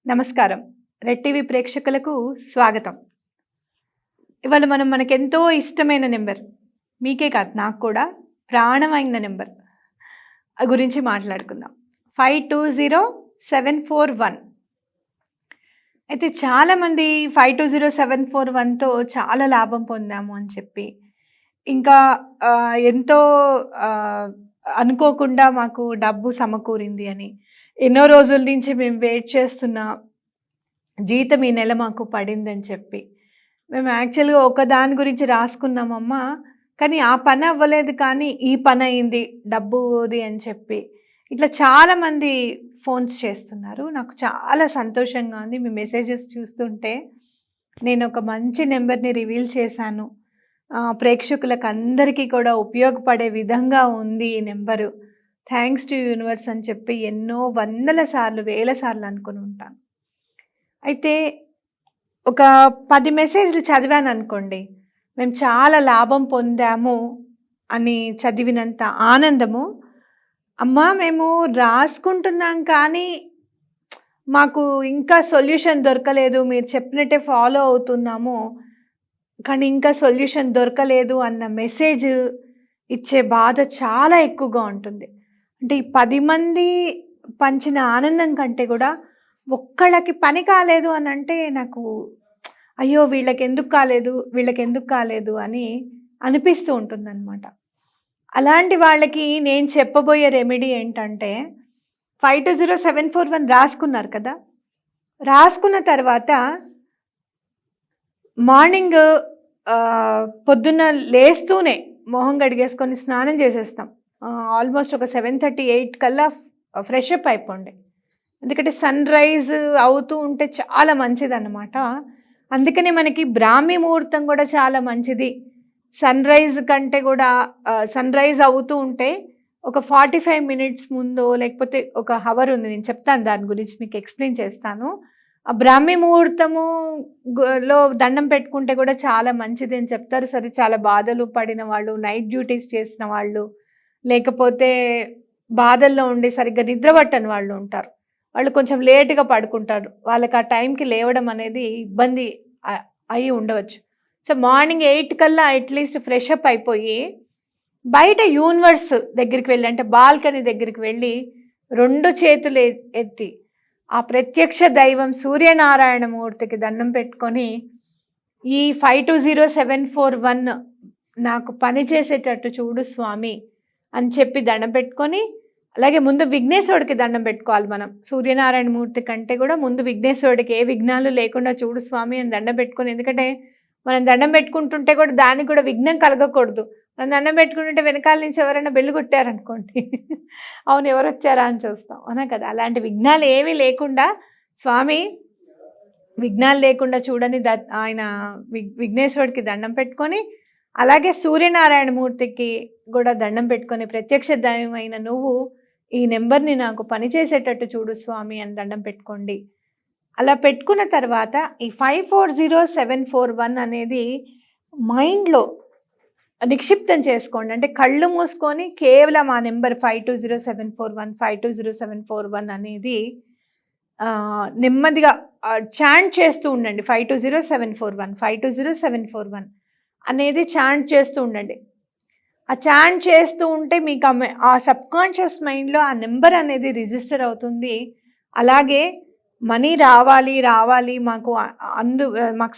నమస్కారం. Red TV ప్రేక్షకులకు స్వాగతం. ఇవాళ మనకెంతో ఇష్టమైన నెంబర్, మీకే కాదు నాకు కూడా ప్రాణమైన నెంబర్ గురించి మాట్లాడుకుందాం. 520741. అయితే చాలామంది 520741తో చాలా లాభం పొందాము అని చెప్పి, ఇంకా ఎంతో అనుకోకుండా మాకు డబ్బు సమకూరింది అని, ఎన్నో రోజుల నుంచి మేము వెయిట్ చేస్తున్న జీతం ఈ నెల మాకు పడిందని చెప్పి, మేము యాక్చువల్గా ఒక దాని గురించి రాసుకున్నామమ్మా, కానీ ఆ పని అవ్వలేదు, కానీ ఈ పని అయింది డబ్బుది అని చెప్పి ఇట్లా చాలామంది ఫోన్స్ చేస్తున్నారు. నాకు చాలా సంతోషంగా ఉంది. మీ మెసేజెస్ చూస్తుంటే నేను ఒక మంచి నెంబర్ని రివీల్ చేశాను. ప్రేక్షకులకు అందరికీ కూడా ఉపయోగపడే విధంగా ఉంది ఈ నెంబరు. థ్యాంక్స్ టు యూనివర్స్ అని చెప్పి ఎన్నో వందల సార్లు, వేల సార్లు అనుకుని ఉంటాను. అయితే ఒక 10 మెసేజ్లు చదివాను అనుకోండి, మేము చాలా లాభం పొందాము అని చదివినంత ఆనందము, అమ్మా మేము రాసుకుంటున్నాం కానీ మాకు ఇంకా సొల్యూషన్ దొరకలేదు, మీరు చెప్పినట్టే ఫాలో అవుతున్నాము కానీ ఇంకా సొల్యూషన్ దొరకలేదు అన్న మెసేజ్ ఇచ్చే బాధ చాలా ఎక్కువగా ఉంటుంది. అంటే ఈ 10 మంది పంచిన ఆనందం కంటే కూడా ఒక్కళ్ళకి పని కాలేదు అని అంటే నాకు అయ్యో వీళ్ళకి ఎందుకు కాలేదు అని అనిపిస్తూ ఉంటుందన్నమాట. అలాంటి వాళ్ళకి నేను చెప్పబోయే రెమెడీ ఏంటంటే, 520741 రాసుకున్నారు కదా, రాసుకున్న తర్వాత మార్నింగ్ పొద్దున్న లేస్తూనే మొహం కడిగేసుకొని స్నానం చేసేస్తాం. ఆల్మోస్ట్ ఒక 7:30-8 కల్లా ఫ్రెష్ అప్ అయిపోండి. ఎందుకంటే సన్ రైజ్ అవుతూ ఉంటే చాలా మంచిది అన్నమాట. అందుకనే మనకి బ్రాహ్మీ ముహూర్తం కూడా చాలా మంచిది. సన్ రైజ్ కంటే కూడా సన్ రైజ్ అవుతూ ఉంటే ఒక 45 మినిట్స్ ముందో లేకపోతే ఒక హవర్ ఉంది, నేను చెప్తాను దాని గురించి, మీకు ఎక్స్ప్లెయిన్ చేస్తాను. ఆ బ్రాహ్మీ ముహూర్తము లో దండం పెట్టుకుంటే కూడా చాలా మంచిది అని చెప్తారు. సరే, చాలా బాధలు పడిన వాళ్ళు, నైట్ డ్యూటీస్ చేసిన వాళ్ళు, లేకపోతే బాధల్లో ఉండి సరిగ్గా నిద్ర పట్టని వాళ్ళు ఉంటారు. వాళ్ళు కొంచెం లేటుగా పడుకుంటారు, వాళ్ళకి ఆ టైంకి లేవడం అనేది ఇబ్బంది అయి ఉండవచ్చు. సో మార్నింగ్ 8 కల్లా అట్లీస్ట్ ఫ్రెష్ అప్ అయిపోయి బయట యూనివర్స్ దగ్గరికి వెళ్ళి, అంటే బాల్కనీ దగ్గరికి వెళ్ళి 2 చేతులు ఎత్తి ఆ ప్రత్యక్ష దైవం సూర్యనారాయణ మూర్తికి దండం పెట్టుకొని, ఈ 520741 నాకు పని చేసేటట్టు చూడు స్వామి అని చెప్పి దండం పెట్టుకొని, అలాగే ముందు విఘ్నేశ్వరుడికి దండం పెట్టుకోవాలి మనం. సూర్యనారాయణ మూర్తి కంటే కూడా ముందు విఘ్నేశ్వరుడికి ఏ విఘ్నాలు లేకుండా చూడు స్వామి అని దండం పెట్టుకొని, ఎందుకంటే మనం దండం పెట్టుకుంటుంటే కూడా దానికి కూడా విఘ్నం కలగకూడదు. మనం దండం పెట్టుకుంటుంటే వెనకాల నుంచి ఎవరైనా బెల్లు కొట్టారనుకోండి, అవును ఎవరు వచ్చారా అని చూస్తాం, అవునా కదా. అలాంటి విఘ్నాలు ఏమీ లేకుండా స్వామి, విఘ్నాలు లేకుండా చూడని ఆయన విఘ్నేశ్వరుడికి దండం పెట్టుకొని, అలాగే సూర్యనారాయణ మూర్తికి కూడా దండం పెట్టుకొని, ప్రత్యక్ష దైవమైన నువ్వు ఈ నెంబర్ని నాకు పనిచేసేటట్టు చూడు స్వామి అని దండం పెట్టుకోండి. అలా పెట్టుకున్న తర్వాత ఈ 540741 అనేది మైండ్లో నిక్షిప్తం చేసుకోండి. అంటే కళ్ళు మూసుకొని కేవలం ఆ నెంబర్ 520741 అనేది నెమ్మదిగా చాంట్ చేస్తూ ఉండండి. 520741 అనేది చాంట్ చేస్తూ ఉండండి. ఆ చాంట్ చేస్తూ ఉంటే మీకు ఆ సబ్కాన్షియస్ మైండ్లో ఆ నెంబర్ అనేది రిజిస్టర్ అవుతుంది. అలాగే మనీ రావాలి, మాకు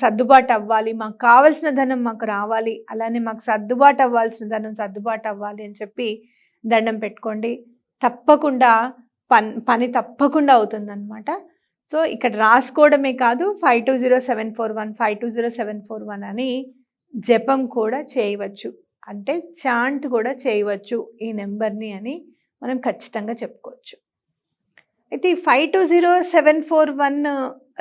సర్దుబాటు అవ్వాలి, మాకు కావాల్సిన ధనం మాకు రావాలి, అలానే మాకు సర్దుబాటు అవ్వాల్సిన ధనం సర్దుబాటు అవ్వాలి అని చెప్పి దండం పెట్టుకోండి. తప్పకుండా పని తప్పకుండా అవుతుందన్నమాట. సో ఇక్కడ రాసుకోవడమే కాదు, 520741 అని జపం కూడా చేయవచ్చు, అంటే చాంట్ కూడా చేయవచ్చు ఈ నెంబర్ని అని మనం ఖచ్చితంగా చెప్పుకోవచ్చు. అయితే ఈ 520741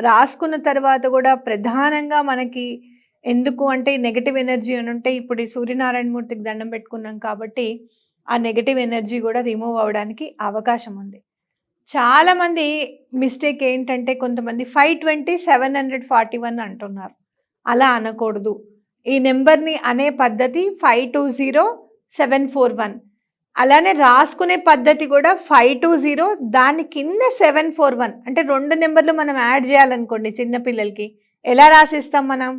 రాసుకున్న తర్వాత కూడా ప్రధానంగా మనకి ఎందుకు అంటే నెగటివ్ ఎనర్జీ అని ఉంటే, ఇప్పుడు ఈ సూర్యనారాయణ మూర్తికి దండం పెట్టుకున్నాం కాబట్టి ఆ నెగటివ్ ఎనర్జీ కూడా రిమూవ్ అవ్వడానికి అవకాశం ఉంది. చాలామంది మిస్టేక్ ఏంటంటే, కొంతమంది 520-741 అంటున్నారు. అలా అనకూడదు. ఈ నెంబర్ని అనే పద్ధతి 520741. అలానే రాసుకునే పద్ధతి కూడా 520, దాని కింద 741, అంటే 2 నెంబర్లు మనం యాడ్ చేయాలనుకోండి చిన్నపిల్లలకి ఎలా రాసిస్తాం మనం,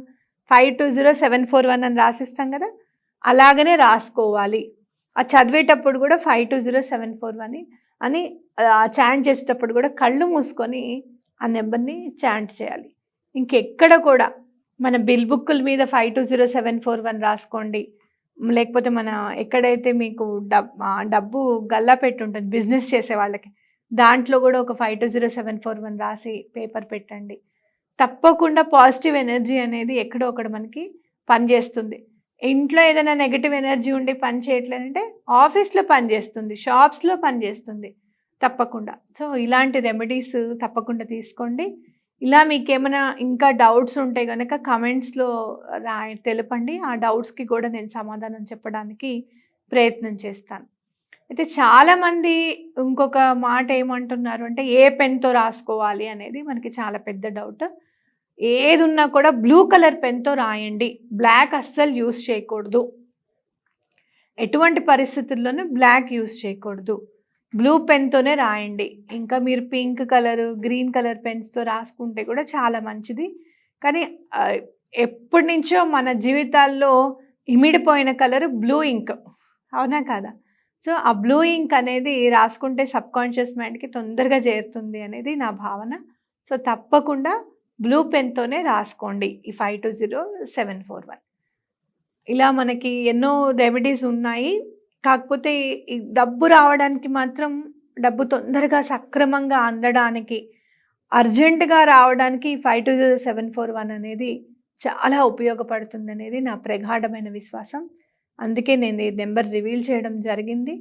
520741 అని రాసిస్తాం కదా, అలాగనే రాసుకోవాలి. ఆ చదివేటప్పుడు కూడా 520741 అని చాంట్ చేసేటప్పుడు కూడా కళ్ళు మూసుకొని ఆ నెంబర్ని చాంట్ చేయాలి. ఇంకెక్కడ కూడా మన బిల్ బుక్కుల మీద 520741 రాసుకోండి, లేకపోతే మన ఎక్కడైతే మీకు డబ్బు గల్లా పెట్టి ఉంటుంది బిజినెస్ చేసే వాళ్ళకి, దాంట్లో కూడా ఒక 520741 రాసి పేపర్ పెట్టండి. తప్పకుండా పాజిటివ్ ఎనర్జీ అనేది ఎక్కడో ఒకటి మనకి పనిచేస్తుంది. ఇంట్లో ఏదైనా నెగిటివ్ ఎనర్జీ ఉండి పని చేయట్లేదంటే ఆఫీస్లో పనిచేస్తుంది, షాప్స్లో పనిచేస్తుంది తప్పకుండా. సో ఇలాంటి రెమెడీస్ తప్పకుండా తీసుకోండి. ఇలా మీకేమైనా ఇంకా డౌట్స్ ఉంటే కనుక కమెంట్స్లో తెలపండి. ఆ డౌట్స్కి కూడా నేను సమాధానం చెప్పడానికి ప్రయత్నం చేస్తాను. అయితే చాలామంది ఇంకొక మాట ఏమంటున్నారు అంటే ఏ పెన్తో రాసుకోవాలి అనేది మనకి చాలా పెద్ద డౌట్. ఏది ఉన్నా కూడా బ్లూ కలర్ పెన్తో రాయండి, బ్లాక్ అస్సలు యూస్ చేయకూడదు. ఎటువంటి పరిస్థితుల్లోనూ బ్లాక్ యూస్ చేయకూడదు, బ్లూ పెన్తోనే రాయండి. ఇంకా మీరు పింక్ కలర్, గ్రీన్ కలర్ పెన్స్తో రాసుకుంటే కూడా చాలా మంచిది. కానీ ఎప్పటి నుంచో మన జీవితాల్లో ఇమిడిపోయిన కలర్ బ్లూ ఇంక్, అవునా కాదా? సో ఆ బ్లూ ఇంక్ అనేది రాసుకుంటే సబ్కాన్షియస్ మైండ్కి తొందరగా చేరుతుంది అనేది నా భావన. సో తప్పకుండా బ్లూ పెన్తోనే రాసుకోండి ఈ 520741. ఇలా మనకి ఎన్నో రెమెడీస్ ఉన్నాయి. కాకపోతే ఈ డబ్బు రావడానికి మాత్రం, డబ్బు తొందరగా సక్రమంగా అందడానికి, అర్జెంటుగా రావడానికి 520741 అనేది చాలా ఉపయోగపడుతుంది అనేది నా ప్రగాఢమైన విశ్వాసం. అందుకే నేను ఈ నెంబర్ రివీల్ చేయడం జరిగింది.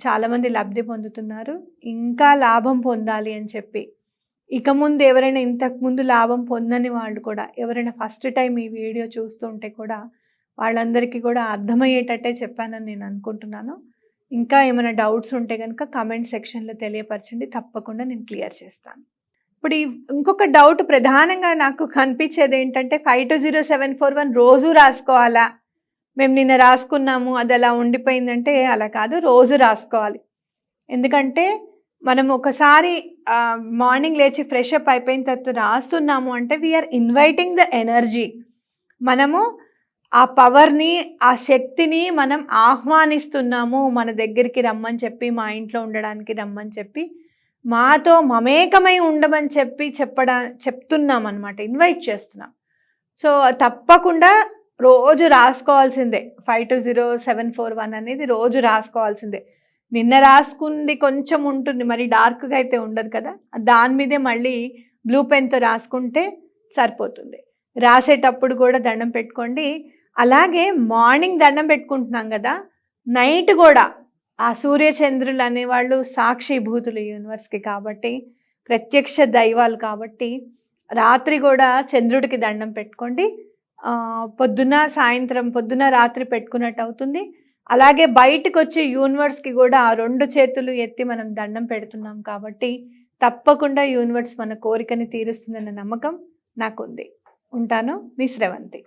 చాలామంది లబ్ధి పొందుతున్నారు. ఇంకా లాభం పొందాలి అని చెప్పి, ఇక ముందు ఎవరైనా ఇంతకుముందు లాభం పొందని వాళ్ళు కూడా ఎవరైనా ఫస్ట్ టైం ఈ వీడియో చూస్తుంటే కూడా వాళ్ళందరికీ కూడా అర్థమయ్యేటట్టే చెప్పానని నేను అనుకుంటున్నాను. ఇంకా ఏమైనా డౌట్స్ ఉంటే కనుక కామెంట్ సెక్షన్లో తెలియపరచండి, తప్పకుండా నేను క్లియర్ చేస్తాను. ఇప్పుడు ఇంకొక డౌట్ ప్రధానంగా నాకు కనిపించేది ఏంటంటే 520741 రోజు రాసుకోవాలా? మేము నిన్న రాసుకున్నాము అది అలా ఉండిపోయిందంటే అలా కాదు, రోజు రాసుకోవాలి. ఎందుకంటే మనం ఒకసారి మార్నింగ్ లేచి ఫ్రెష్ అప్ అయిపోయిన తర్వాత రాస్తున్నాము అంటే వీఆర్ ఇన్వైటింగ్ ద ఎనర్జీ. మనము ఆ పవర్ని, ఆ శక్తిని మనం ఆహ్వానిస్తున్నాము మన దగ్గరికి రమ్మని చెప్పి, మా ఇంట్లో ఉండడానికి రమ్మని చెప్పి, మాతో మమేకమై ఉండమని చెప్పి చెప్తున్నాం అనమాట, ఇన్వైట్ చేస్తున్నాం. సో తప్పకుండా రోజు రాసుకోవాల్సిందే. 520741 అనేది రోజు రాసుకోవాల్సిందే. నిన్న రాసుకుంది కొంచెం ఉంటుంది, మరి డార్క్గా అయితే ఉండదు కదా, దాని మీదే మళ్ళీ బ్లూ పెన్తో రాసుకుంటే సరిపోతుంది. రాసేటప్పుడు కూడా దండం పెట్టుకోండి. అలాగే మార్నింగ్ దండం పెట్టుకుంటున్నాం కదా, నైట్ కూడా ఆ సూర్యచంద్రులు అనేవాళ్ళు సాక్షిభూతులు యూనివర్స్కి కాబట్టి, ప్రత్యక్ష దైవాలు కాబట్టి, రాత్రి కూడా చంద్రుడికి దండం పెట్టుకోండి. పొద్దున సాయంత్రం, పొద్దున రాత్రి పెట్టుకున్నట్టు అవుతుంది. అలాగే బయటకు వచ్చి యూనివర్స్కి కూడా 2 చేతులు ఎత్తి మనం దండం పెడుతున్నాం కాబట్టి తప్పకుండా యూనివర్స్ మన కోరికని తీరుస్తుందన్న నమ్మకం నాకుంది. ఉంటాను, మీ శ్రవంతి.